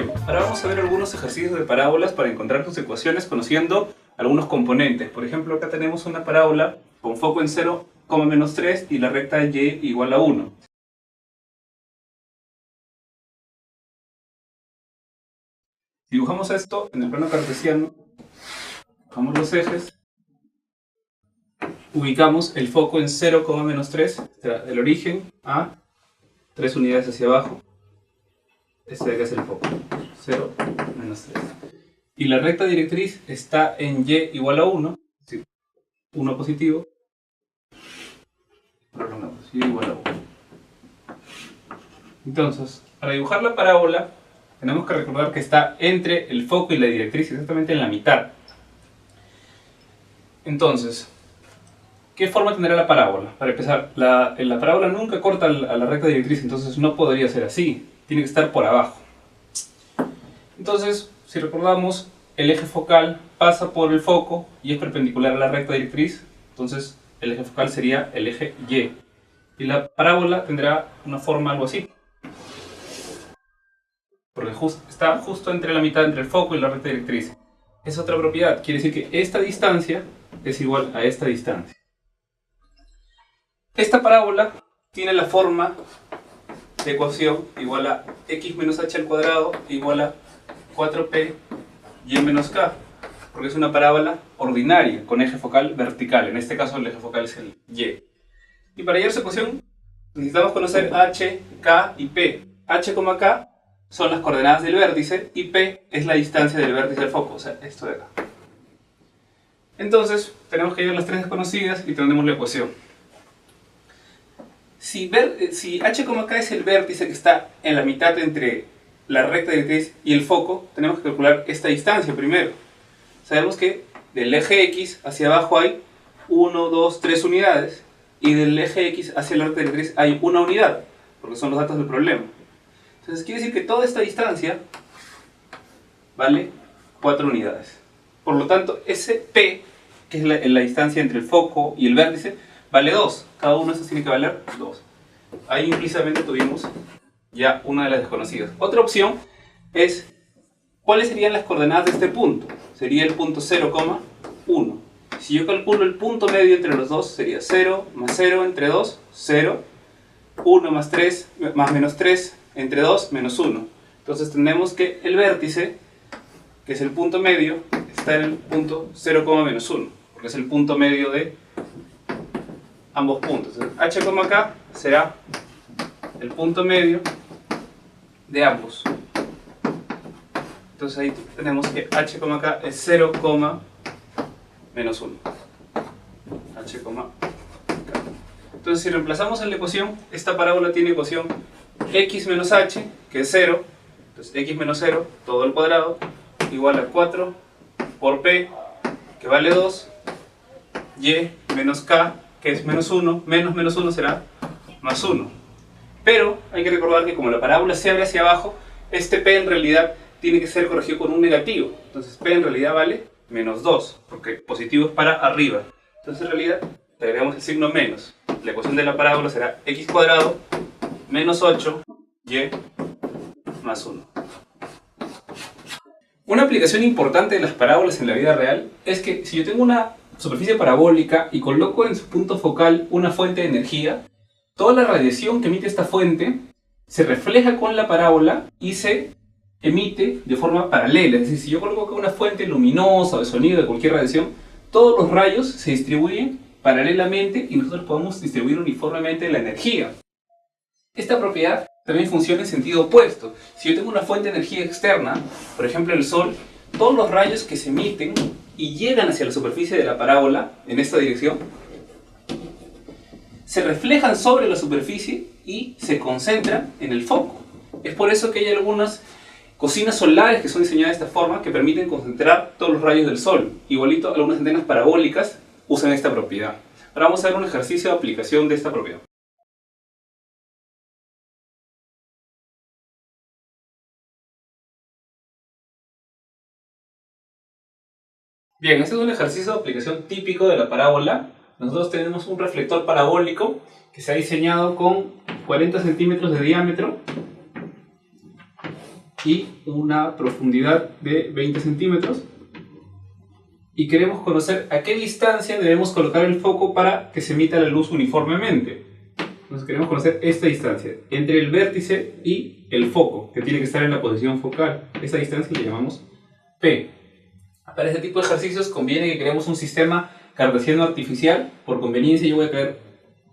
Bien, ahora vamos a ver algunos ejercicios de parábolas para encontrar sus ecuaciones conociendo algunos componentes. Por ejemplo, acá tenemos una parábola con foco en 0,-3 y la recta y igual a 1. Si dibujamos esto en el plano cartesiano, bajamos los ejes, ubicamos el foco en 0,-3, del origen a 3 unidades hacia abajo. Este de acá es el foco, 0,-3. Y la recta directriz está en y igual a 1, es decir, 1 positivo, prolongamos, y igual a 1. Entonces, para dibujar la parábola, tenemos que recordar que está entre el foco y la directriz, exactamente en la mitad. Entonces, ¿qué forma tendrá la parábola? Para empezar, la parábola nunca corta a la recta directriz, entonces no podría ser así, tiene que estar por abajo. Entonces, si recordamos, el eje focal pasa por el foco y es perpendicular a la recta directriz, entonces el eje focal sería el eje Y. Y la parábola tendrá una forma algo así, porque está justo entre la mitad entre el foco y la recta directriz. Es otra propiedad, quiere decir que esta distancia es igual a esta distancia. Esta parábola tiene la forma de ecuación igual a x menos h al cuadrado igual a 4p y menos k, porque es una parábola ordinaria con eje focal vertical. En este caso el eje focal es el y. Y para hallar su ecuación necesitamos conocer h, k y p. h, k son las coordenadas del vértice y p es la distancia del vértice al foco, o sea, esto de acá. Entonces tenemos que hallar las tres desconocidas y tenemos la ecuación. Si h, k es el vértice que está en la mitad entre la recta directriz y el foco, tenemos que calcular esta distancia primero. Sabemos que del eje x hacia abajo hay 1, 2, 3 unidades y del eje x hacia la recta directriz hay una unidad, porque son los datos del problema. Entonces quiere decir que toda esta distancia vale 4 unidades. Por lo tanto, ese p, que es la distancia entre el foco y el vértice, vale 2. Cada uno de estos tiene que valer 2. Ahí implícitamente tuvimos ya una de las desconocidas. Otra opción es, ¿cuáles serían las coordenadas de este punto? Sería el punto 0,1. Si yo calculo el punto medio entre los dos, sería 0 más 0 entre 2, 0. 1 más 3 más menos 3 entre 2, menos 1. Entonces tenemos que el vértice, que es el punto medio, está en el punto 0,-1, porque es el punto medio de ambos puntos. Entonces, h, k será el punto medio de ambos. Entonces ahí tenemos que h, k es 0,-1. h, k. Entonces si reemplazamos en la ecuación, esta parábola tiene ecuación x menos h, que es 0. Entonces x menos 0, todo al cuadrado, igual a 4 por p, que vale 2, y menos k, que es menos 1, menos 1 será más 1. Pero hay que recordar que como la parábola se abre hacia abajo, este p en realidad tiene que ser corregido con un negativo. Entonces p en realidad vale menos 2, porque positivo es para arriba. Entonces en realidad le agregamos el signo menos. La ecuación de la parábola será x cuadrado menos 8y más 1. Una aplicación importante de las parábolas en la vida real es que si yo tengo una superficie parabólica y coloco en su punto focal una fuente de energía, toda la radiación que emite esta fuente se refleja con la parábola y se emite de forma paralela. Es decir, si yo coloco acá una fuente luminosa o de sonido de cualquier radiación, todos los rayos se distribuyen paralelamente y nosotros podemos distribuir uniformemente la energía. Esta propiedad también funciona en sentido opuesto. Si yo tengo una fuente de energía externa, por ejemplo el sol, todos los rayos que se emiten y llegan hacia la superficie de la parábola en esta dirección se reflejan sobre la superficie y se concentran en el foco. Es por eso que hay algunas cocinas solares que son diseñadas de esta forma que permiten concentrar todos los rayos del sol. Igualito, algunas antenas parabólicas usan esta propiedad. Ahora vamos a ver un ejercicio de aplicación de esta propiedad. Bien, este es un ejercicio de aplicación típico de la parábola. Nosotros tenemos un reflector parabólico que se ha diseñado con 40 centímetros de diámetro y una profundidad de 20 centímetros. Y queremos conocer a qué distancia debemos colocar el foco para que se emita la luz uniformemente. Entonces queremos conocer esta distancia entre el vértice y el foco, que tiene que estar en la posición focal. Esa distancia le llamamos P. Para este tipo de ejercicios conviene que creemos un sistema cartesiano artificial. Por conveniencia yo voy a crear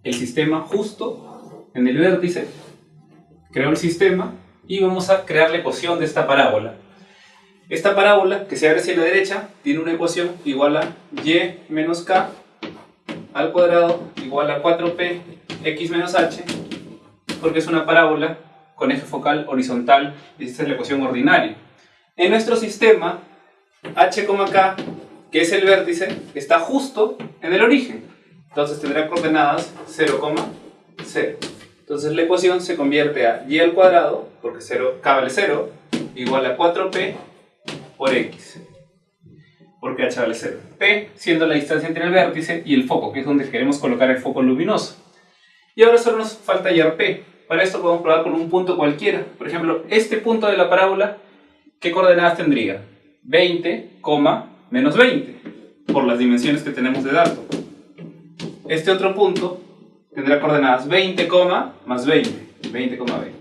el sistema justo en el vértice. Creo el sistema y vamos a crear la ecuación de esta parábola. Esta parábola, que se abre hacia la derecha, tiene una ecuación igual a y menos k al cuadrado igual a 4p x menos h, porque es una parábola con eje focal horizontal, y esta es la ecuación ordinaria. En nuestro sistema, h, k, que es el vértice, está justo en el origen. Entonces tendrá coordenadas 0, 0. Entonces la ecuación se convierte a y al cuadrado, porque k vale 0, igual a 4p por x, porque h vale 0. P siendo la distancia entre el vértice y el foco, que es donde queremos colocar el foco luminoso. Y ahora solo nos falta hallar P. Para esto podemos probar con un punto cualquiera. Por ejemplo, este punto de la parábola, ¿qué coordenadas tendría? 20, menos 20, por las dimensiones que tenemos de dato. Este otro punto tendrá coordenadas 20, más 20, 20, 20.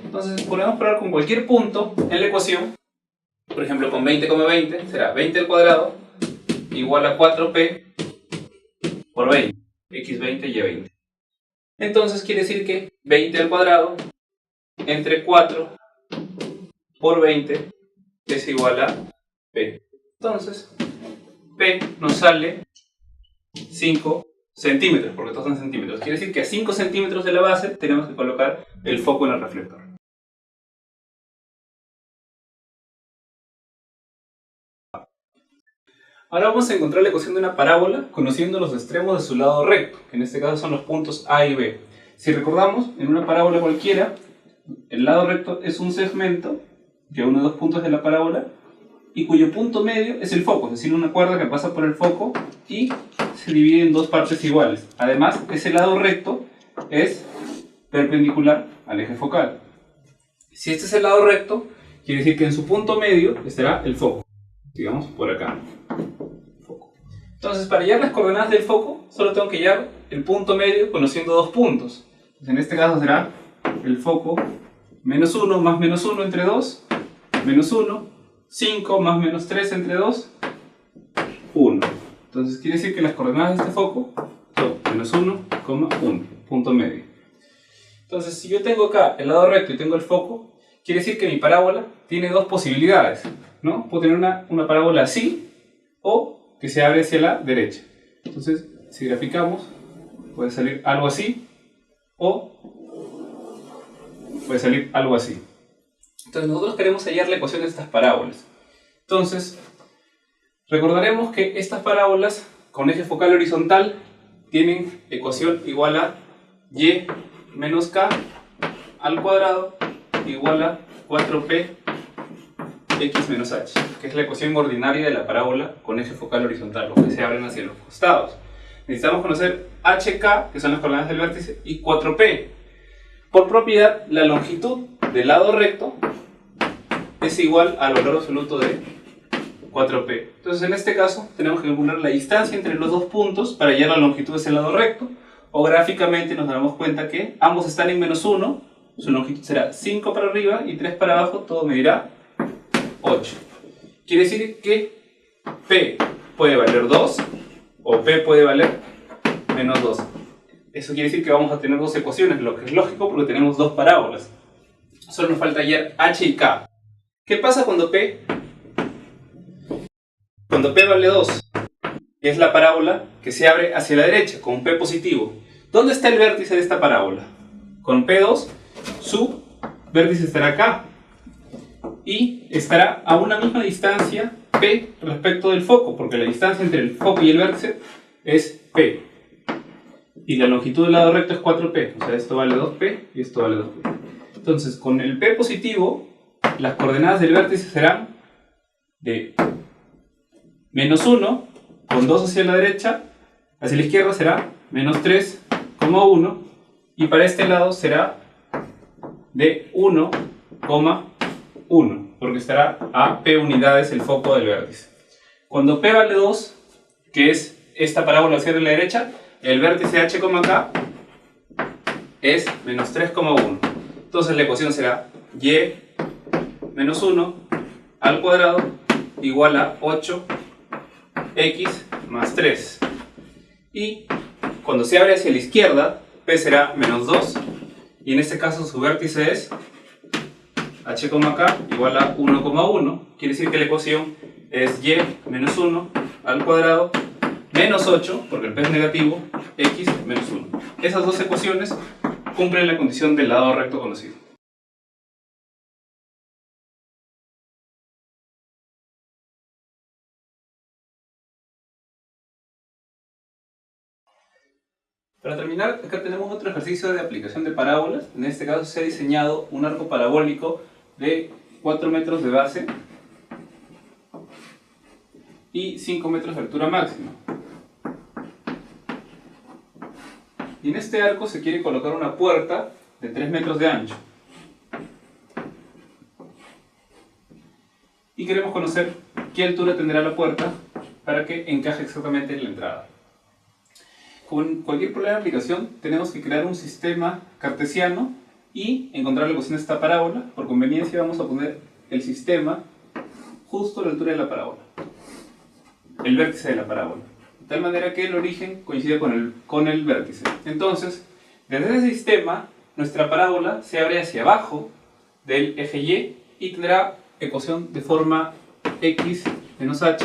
Entonces podemos probar con cualquier punto en la ecuación. Por ejemplo, con 20, 20 será 20 al cuadrado igual a 4p por 20, x20 y y20. Entonces quiere decir que 20 al cuadrado entre 4 por 20 es igual a p. Entonces, p nos sale 5 centímetros, porque todos son centímetros. Quiere decir que a 5 centímetros de la base tenemos que colocar el foco en el reflector. Ahora vamos a encontrar la ecuación de una parábola conociendo los extremos de su lado recto, que en este caso son los puntos A y B. Si recordamos, en una parábola cualquiera, el lado recto es un segmento que une dos puntos de la parábola y cuyo punto medio es el foco, es decir, una cuerda que pasa por el foco y se divide en dos partes iguales. Además, ese lado recto es perpendicular al eje focal. Si este es el lado recto, quiere decir que en su punto medio estará el foco, digamos por acá. Entonces, para hallar las coordenadas del foco, solo tengo que hallar el punto medio conociendo dos puntos. Entonces, en este caso será el foco menos 1 más menos 1 entre 2, menos 1, 5 más menos 3 entre 2, 1. Entonces, quiere decir que las coordenadas de este foco son menos 1, 1, punto medio. Entonces, si yo tengo acá el lado recto y tengo el foco, quiere decir que mi parábola tiene dos posibilidades, ¿no? Puedo tener una parábola así o que se abre hacia la derecha. Entonces, si graficamos, puede salir algo así o puede salir algo así. Entonces, nosotros queremos hallar la ecuación de estas parábolas. Entonces, recordaremos que estas parábolas con eje focal horizontal tienen ecuación igual a y menos k al cuadrado igual a 4p x menos h, que es la ecuación ordinaria de la parábola con eje focal horizontal, los que se abren hacia los costados. Necesitamos conocer hk, que son las coordenadas del vértice, y 4p. Por propiedad, la longitud del lado recto es igual al valor absoluto de 4p. Entonces, en este caso, tenemos que calcular la distancia entre los dos puntos para hallar la longitud de ese lado recto, o gráficamente nos damos cuenta que ambos están en menos 1, su longitud será 5 para arriba y 3 para abajo, todo medirá 8. Quiere decir que P puede valer 2 o P puede valer menos 2. Eso quiere decir que vamos a tener dos ecuaciones, lo que es lógico porque tenemos dos parábolas. Solo nos falta hallar H y K. ¿Qué pasa cuando P vale 2? Que es la parábola que se abre hacia la derecha con P positivo. ¿Dónde está el vértice de esta parábola? Con P2, su vértice estará acá. Y estará a una misma distancia P respecto del foco, porque la distancia entre el foco y el vértice es P. Y la longitud del lado recto es 4P, o sea, esto vale 2P y esto vale 2P. Entonces, con el P positivo, las coordenadas del vértice serán de menos 1, con 2 hacia la derecha, hacia la izquierda será menos 3,1, y para este lado será de 1, 1, porque estará a P unidades el foco del vértice. Cuando P vale 2, que es esta parábola hacia la derecha, el vértice H, K es menos 3,1. Entonces la ecuación será y menos 1 al cuadrado igual a 8x más 3. Y cuando se abre hacia la izquierda, P será menos 2. Y en este caso su vértice es H, K igual a 1,1. Quiere decir que la ecuación es y menos 1 al cuadrado menos 8, porque el P es negativo, x menos 1. Esas dos ecuaciones cumplen la condición del lado recto conocido. Para terminar, acá tenemos otro ejercicio de aplicación de parábolas. En este caso se ha diseñado un arco parabólico de 4 metros de base y 5 metros de altura máxima. Y en este arco se quiere colocar una puerta de 3 metros de ancho. Y queremos conocer qué altura tendrá la puerta para que encaje exactamente en la entrada. Con cualquier problema de aplicación tenemos que crear un sistema cartesiano y encontrar la ecuación de esta parábola. Por conveniencia vamos a poner el sistema justo a la altura de la parábola, el vértice de la parábola, de tal manera que el origen coincide con el vértice. Entonces, desde ese sistema, nuestra parábola se abre hacia abajo del eje y tendrá ecuación de forma x menos h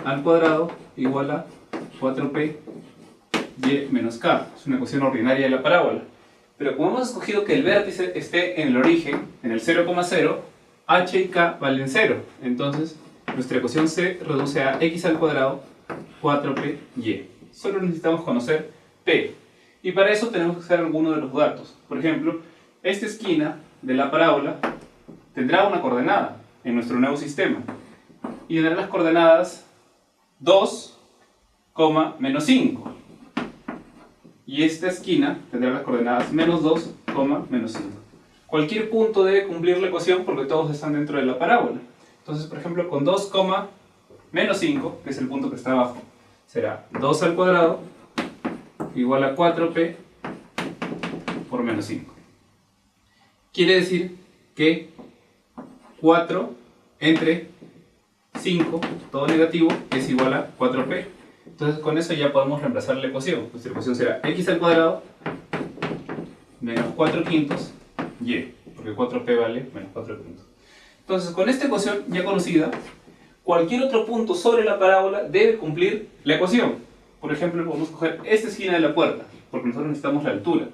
al cuadrado igual a 4p y menos k. Es una ecuación ordinaria de la parábola. Pero como hemos escogido que el vértice esté en el origen, en el 0,0, h y k valen 0. Entonces, nuestra ecuación se reduce a x al cuadrado 4p y. Solo necesitamos conocer p. Y para eso tenemos que hacer algunos de los datos. Por ejemplo, esta esquina de la parábola tendrá una coordenada en nuestro nuevo sistema. Y tendrá las coordenadas 2, menos 5. Y esta esquina tendrá las coordenadas menos 2, menos 5. Cualquier punto debe cumplir la ecuación porque todos están dentro de la parábola. Entonces, por ejemplo, con 2, menos 5, que es el punto que está abajo, será 2 al cuadrado igual a 4p por menos 5. Quiere decir que 4 entre 5, todo negativo, es igual a 4p. Entonces con eso ya podemos reemplazar la ecuación. Nuestra ecuación será x al cuadrado menos 4 quintos y, porque 4p vale menos 4 quintos. Entonces con esta ecuación ya conocida, cualquier otro punto sobre la parábola debe cumplir la ecuación. Por ejemplo, podemos coger esta esquina de la puerta, porque nosotros necesitamos la altura.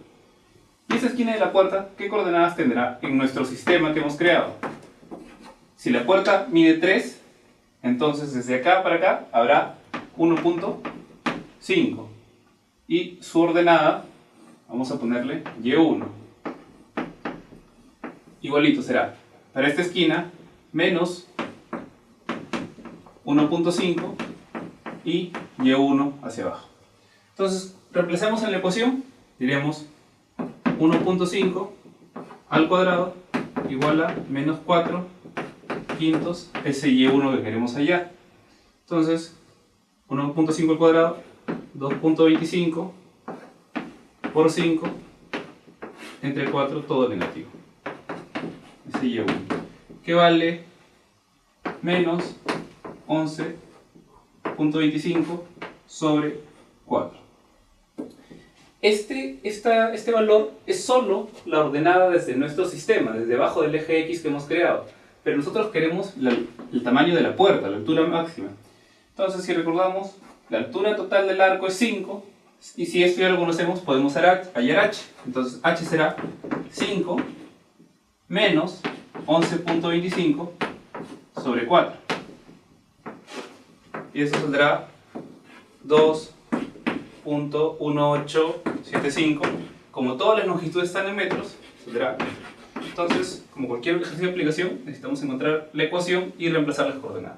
Y esta esquina de la puerta, ¿qué coordenadas tendrá en nuestro sistema que hemos creado? Si la puerta mide 3, entonces desde acá para acá habrá 1.5 y su ordenada, vamos a ponerle y1. Igualito será para esta esquina menos 1.5 y y1 hacia abajo. Entonces reemplazamos en la ecuación, diríamos 1.5 al cuadrado igual a menos 4 quintos ese y1 que queremos hallar. Entonces 1.5 al cuadrado, 2.25 por 5 entre 4, todo negativo. Ese y1, que vale menos 11.25 sobre 4. Este valor es solo la ordenada desde nuestro sistema, desde debajo del eje X que hemos creado. Pero nosotros queremos el tamaño de la puerta, la altura máxima. Entonces, si recordamos, la altura total del arco es 5, y si esto ya lo conocemos, podemos hallar h. Entonces, h será 5 menos 11.25 sobre 4. Y eso saldrá 2.1875. Como todas las longitudes están en metros, saldrá. Entonces, como cualquier ejercicio de aplicación, necesitamos encontrar la ecuación y reemplazar las coordenadas.